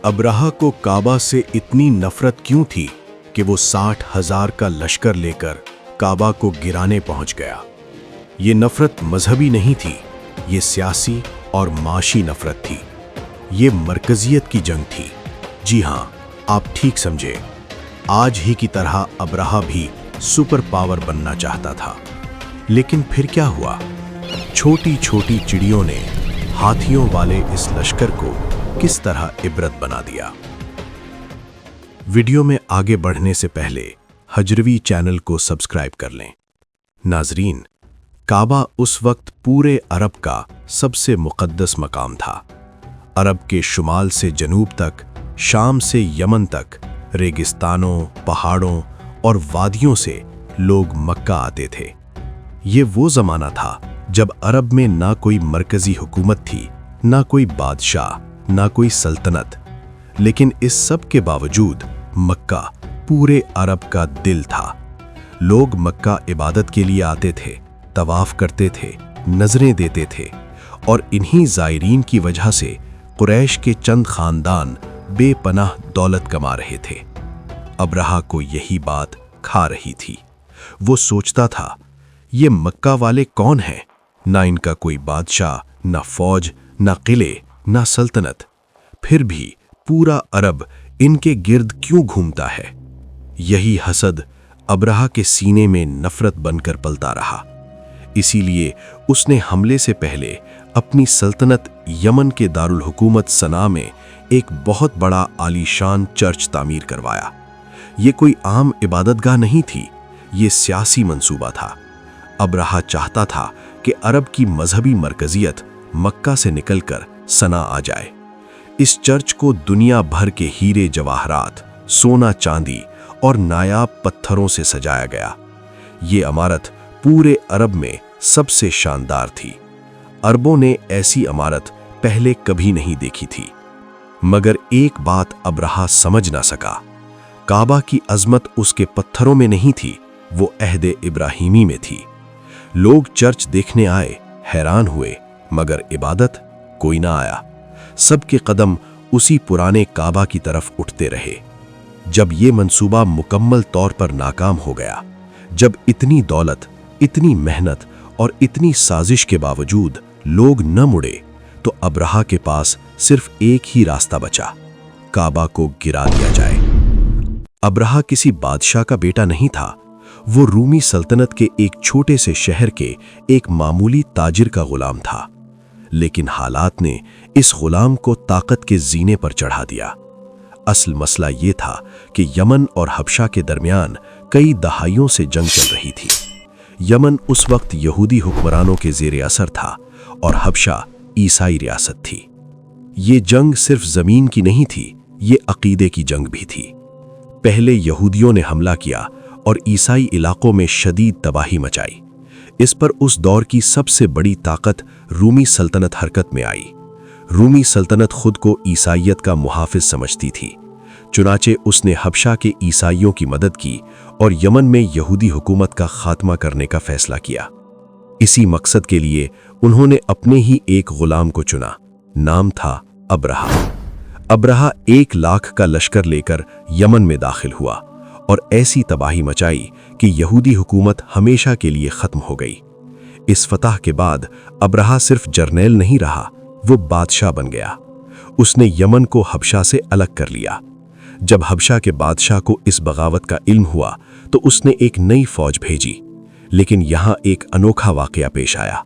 Abraha को काबा से इतनी नफरत क्यों थी कि वो 60,000 का लश्कर लेकर काबा को गिराने पहुंच गया। ये नफरत मजहबी नहीं थी, ये सियासी और माशी नफरत थी। ये मरकजियत की जंग थी। जी हाँ, आप ठीक समझे। आज ही की तरह अब्राहा भी सुपर पावर बनना चाहता था। लेकिन फिर क्या हुआ? छोटी छोटी चिड़ियों ने हाथियों वाले इस लश्कर को किस तरह इबरत बना दिया। वीडियो में आगे बढ़ने से पहले हजरवी चैनल को सब्सक्राइब कर लें। नाजरीन, काबा उस वक्त पूरे अरब का सबसे मुक़द्दस मकाम था। अरब के शुमाल से जनूब तक, शाम से यमन तक, रेगिस्तानों, पहाड़ों और वादियों से लोग मक्का आते थे। ये वो ज़माना था जब अरब में ना कोई मरकज़ी हुकूमत थी, ना कोई बादशाह, ना कोई सल्तनत। लेकिन इस सब के बावजूद मक्का पूरे अरब का दिल था। लोग मक्का इबादत के लिए आते थे, तवाफ करते थे, नजरें देते थे, और इन्हीं ज़ायरीन की वजह से कुरैश के चंद खानदान बेपनाह दौलत कमा रहे थे। अब्राहा को यही बात खा रही थी। वो सोचता था, ये मक्का वाले कौन हैं? ना इनका कोई बादशाह, ना फौज, ना किले, ना सल्तनत। फिर भी पूरा अरब इनके गिर्द क्यों घूमता है? यही हसद अब्राहा के सीने में नफरत बनकर पलता रहा। इसीलिए उसने हमले से पहले अपनी सल्तनत यमन के दारुल हुकूमत सना में एक बहुत बड़ा आलीशान चर्च तामीर करवाया। ये कोई आम इबादतगाह नहीं थी, ये सियासी मंसूबा था। अब्राहा चाहता था कि अरब की मजहबी मरकजियत मक्का से निकलकर सना आ जाए। इस चर्च को दुनिया भर के हीरे जवाहरात, सोना चांदी और नायाब पत्थरों से सजाया गया। ये इमारत पूरे अरब में सबसे शानदार थी। अरबों ने ऐसी इमारत पहले कभी नहीं देखी थी। मगर एक बात अब्राहा समझ ना सका। काबा की अजमत उसके पत्थरों में नहीं थी, वो अहद इब्राहिमी में थी। लोग चर्च देखने आए, हैरान हुए, मगर इबादत कोई ना आया। सबके कदम उसी पुराने काबा की तरफ उठते रहे। जब ये मंसूबा मुकम्मल तौर पर नाकाम हो गया, जब इतनी दौलत, इतनी मेहनत और इतनी साजिश के बावजूद लोग न मुड़े, तो अब्राहा के पास सिर्फ एक ही रास्ता बचा, काबा को गिरा दिया जाए। अब्राहा किसी बादशाह का बेटा नहीं था। वो रूमी सल्तनत के एक छोटे से शहर के एक मामूली ताजिर का गुलाम था। लेकिन हालात ने इस गुलाम को ताकत के जीने पर चढ़ा दिया। असल मसला ये था कि यमन और हबशा के दरमियान कई दहाइयों से जंग चल रही थी। यमन उस वक्त यहूदी हुक्मरानों के ज़ेरे असर था और हबशा ईसाई रियासत थी। ये जंग सिर्फ ज़मीन की नहीं थी, ये अकीदे की जंग भी थी। पहले यहूदियों ने हमला किया और ईसाई इलाकों में शदीद तबाही मचाई। इस पर उस दौर की सबसे बड़ी ताकत रूमी सल्तनत हरकत में आई। रूमी सल्तनत खुद को ईसाइयत का मुहाफिज समझती थी। चुनाचे उसने हबशा के ईसाइयों की मदद की और यमन में यहूदी हुकूमत का खात्मा करने का फैसला किया। इसी मकसद के लिए उन्होंने अपने ही एक गुलाम को चुना। नाम था अब्राहा। अब्राहा 1 लाख का लश्कर लेकर यमन में दाखिल हुआ और ऐसी तबाही मचाई कि यहूदी हुकूमत हमेशा के लिए ख़त्म हो गई। इस फतह के बाद अब्राहा सिर्फ जर्नैल नहीं रहा, वो बादशाह बन गया। उसने यमन को हबशा से अलग कर लिया। जब हबशा के बादशाह को इस बगावत का इल्म हुआ तो उसने एक नई फौज भेजी। लेकिन यहाँ एक अनोखा वाक़या पेश आया।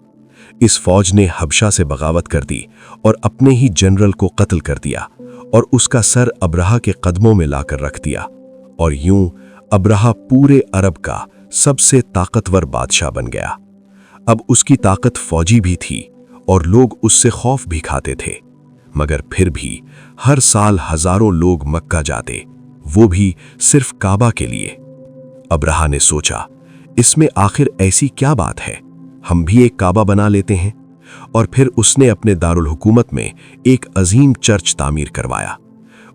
इस फौज ने हबशा से बगावत कर दी और अपने ही जनरल को कत्ल कर दिया और उसका सर अब्राहा के कदमों में लाकर रख दिया। और यूं अब्राहा पूरे अरब का सबसे ताकतवर बादशाह बन गया। अब उसकी ताकत फौजी भी थी और लोग उससे खौफ भी खाते थे। मगर फिर भी हर साल हजारों लोग मक्का जाते, वो भी सिर्फ काबा के लिए। अब्राहा ने सोचा, इसमें आखिर ऐसी क्या बात है, हम भी एक काबा बना लेते हैं। और फिर उसने अपने दारुल हुकूमत में एक अजीम चर्च तामीर करवाया।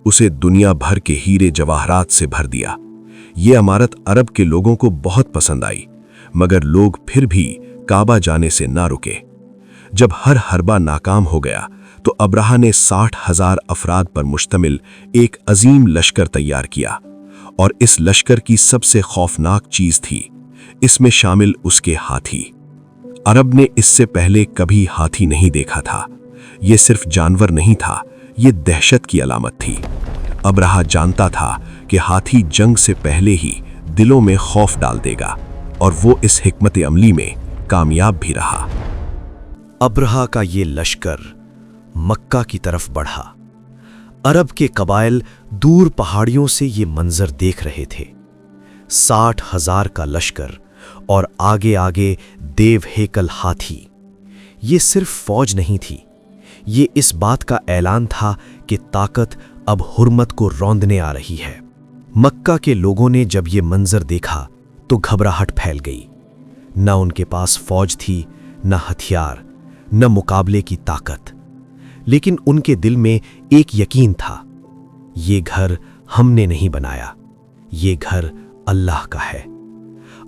उसे दुनिया भर के हीरे जवाहरात से भर दिया। ये इमारत अरब के लोगों को बहुत पसंद आई, मगर लोग फिर भी काबा जाने से ना रुके। जब हर हरबा नाकाम हो गया तो अब्राहा ने 60,000 अफराद पर मुश्तमिल एक अजीम लश्कर तैयार किया, और इस लश्कर की सबसे खौफनाक चीज थी, इसमें शामिल उसके हाथी। अरब ने इससे पहले कभी हाथी नहीं देखा था। ये सिर्फ जानवर नहीं था, ये दहशत की अलामत थी। अब्राहा जानता था कि हाथी जंग से पहले ही दिलों में खौफ डाल देगा, और वो इस हिकमत अमली में कामयाब भी रहा। अब्राहा का ये लश्कर मक्का की तरफ बढ़ा। अरब के कबाइल दूर पहाड़ियों से ये मंजर देख रहे थे। 60,000 का लश्कर और आगे आगे देव हेकल हाथी। ये सिर्फ फौज नहीं थी, ये इस बात का ऐलान था कि ताकत अब हुर्मत को रौंदने आ रही है। मक्का के लोगों ने जब ये मंजर देखा तो घबराहट फैल गई। न उनके पास फौज थी, न हथियार, न मुकाबले की ताकत, लेकिन उनके दिल में एक यकीन था, ये घर हमने नहीं बनाया, ये घर अल्लाह का है।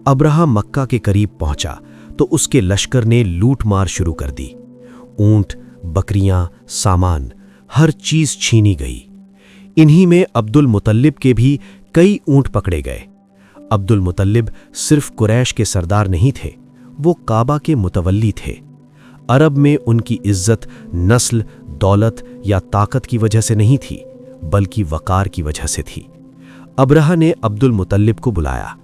अब्राहा मक्का के करीब पहुंचा तो उसके लश्कर ने लूट मार शुरू कर दी। ऊंट, बकरियां, सामान, हर चीज छीनी गई। इन्हीं में अब्दुल मुतल्लिब के भी कई ऊंट पकड़े गए। अब्दुल मुतल्लिब सिर्फ कुरैश के सरदार नहीं थे, वो काबा के मुतवल्ली थे। अरब में उनकी इज्जत नस्ल, दौलत या ताकत की वजह से नहीं थी, बल्कि वकार की वजह से थी। अब्राहा ने अब्दुल मुतल्लिब को बुलाया।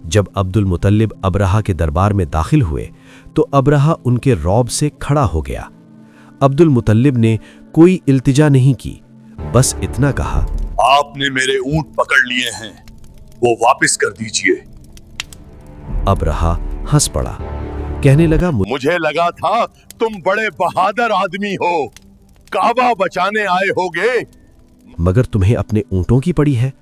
जब अब्दुल मुतल्लिब अब्राहा के दरबार में दाखिल हुए तो अब्राहा उनके रौब से खड़ा हो गया। अब्दुल मुतल्लिब ने कोई इल्तिजा नहीं की, बस इतना कहा, आपने मेरे ऊंट पकड़ लिए हैं, वो वापस कर दीजिए। अब्राहा हंस पड़ा, कहने लगा, मुझे लगा था तुम बड़े बहादुर आदमी हो, काबा बचाने आए होगे। मगर तुम्हें अपने ऊंटों की पड़ी है।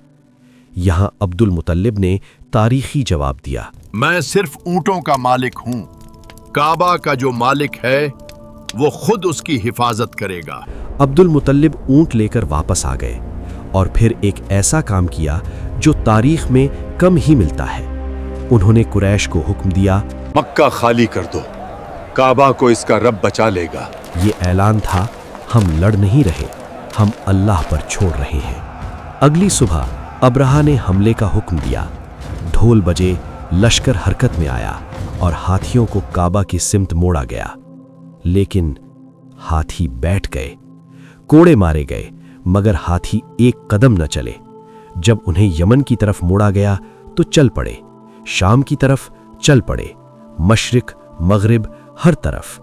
यहां अब्दुल मुतल्लिब ने तारीखी जवाब दिया, मैं सिर्फ ऊंटों का मालिक हूं, काबा का जो मालिक है वो खुद उसकी हिफाजत करेगा। अब्दुल मुतल्लिब ऊंट लेकर वापस आ गए और फिर एक ऐसा काम किया जो तारीख में कम ही मिलता है। उन्होंने कुरैश को हुक्म दिया, मक्का खाली कर दो, काबा को इसका रब बचा लेगा। ये ऐलान था, हम लड़ नहीं रहे, हम अल्लाह पर छोड़ रहे हैं। अगली सुबह अब्राहा ने हमले का हुक्म दिया। ढोल बजे, लश्कर हरकत में आया और हाथियों को काबा की सिमत मोड़ा गया। लेकिन हाथी बैठ गए, कोड़े मारे गए, मगर हाथी एक कदम न चले। जब उन्हें यमन की तरफ मोड़ा गया तो चल पड़े, शाम की तरफ चल पड़े, मशरिक, मगरिब, हर तरफ,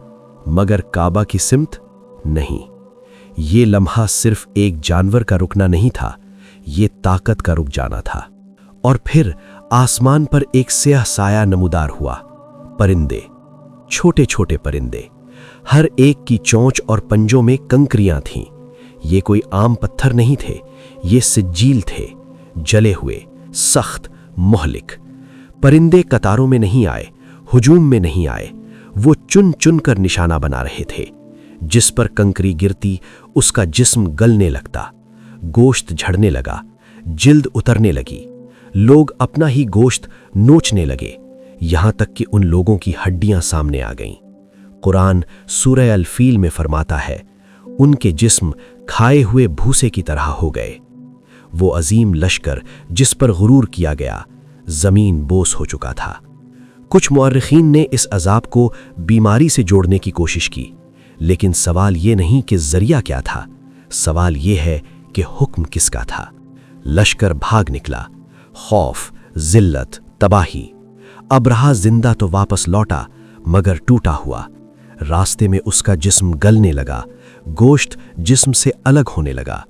मगर काबा की सिमत नहीं। ये लम्हा सिर्फ एक जानवर का रुकना नहीं था, ये ताकत का रुक जाना था। और फिर आसमान पर एक स्याह साया नमूदार हुआ। परिंदे, छोटे छोटे परिंदे, हर एक की चोंच और पंजों में कंकरियां थीं। ये कोई आम पत्थर नहीं थे, ये सिज्जील थे, जले हुए, सख्त, मोहलिक। परिंदे कतारों में नहीं आए, हुजूम में नहीं आए, वो चुन चुन कर निशाना बना रहे थे। जिस पर कंकरी गिरती उसका जिस्म गलने लगता, गोश्त झड़ने लगा, जिल्द उतरने लगी, लोग अपना ही गोश्त नोचने लगे, यहां तक कि उन लोगों की हड्डियां सामने आ गईं। कुरान सूरह अल-फील में फरमाता है, उनके जिस्म खाए हुए भूसे की तरह हो गए। वो अजीम लश्कर जिस पर गुरूर किया गया, जमीन बोस हो चुका था। कुछ मुअर्रिखीन ने इस अजाब को बीमारी से जोड़ने की कोशिश की, लेकिन सवाल ये नहीं कि जरिया क्या था, सवाल ये है कि हुक्म किसका था। लश्कर भाग निकला, खौफ, जिल्लत, तबाही। अब्राहा जिंदा तो वापस लौटा, मगर टूटा हुआ। रास्ते में उसका जिस्म गलने लगा, गोश्त जिस्म से अलग होने लगा,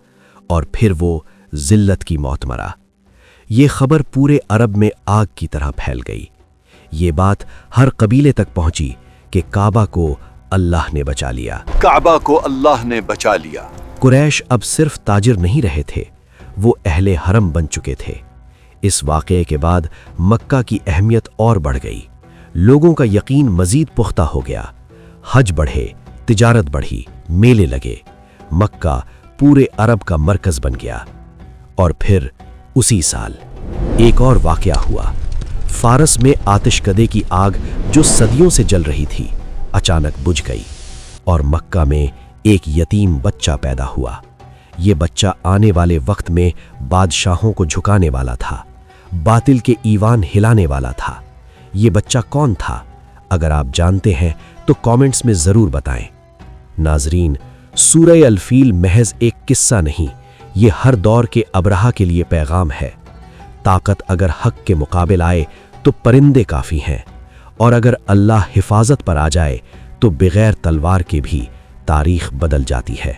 और फिर वो जिल्लत की मौत मरा। ये खबर पूरे अरब में आग की तरह फैल गई। ये बात हर कबीले तक पहुंची कि काबा को अल्लाह ने बचा लिया। काबा को अल्लाह ने बचा लिया। कुरैश अब सिर्फ ताजिर नहीं रहे थे, वो अहले हरम बन चुके थे। इस वाक़ये के बाद मक्का की अहमियत और बढ़ गई, लोगों का यकीन मजीद पुख्ता हो गया। हज बढ़े, तिजारत बढ़ी, मेले लगे, मक्का पूरे अरब का मरकज बन गया। और फिर उसी साल एक और वाक़या हुआ। फारस में आतिशकदे की आग जो सदियों से जल रही थी, अचानक बुझ गई और मक्का में ایک یتیم بچہ پیدا ہوا۔ یہ بچہ آنے والے وقت میں بادشاہوں کو جھکانے والا تھا، باطل کے ایوان ہلانے والا تھا۔ یہ بچہ کون تھا؟ اگر آپ جانتے ہیں تو کامنٹس میں ضرور بتائیں۔ ناظرین، سورہ الفیل محض ایک قصہ نہیں، یہ ہر دور کے ابرہہ کے لیے پیغام ہے۔ طاقت اگر حق کے مقابل آئے تو پرندے کافی ہیں، اور اگر اللہ حفاظت پر آ جائے تو بغیر تلوار کے بھی تاریخ بدل جاتی ہے۔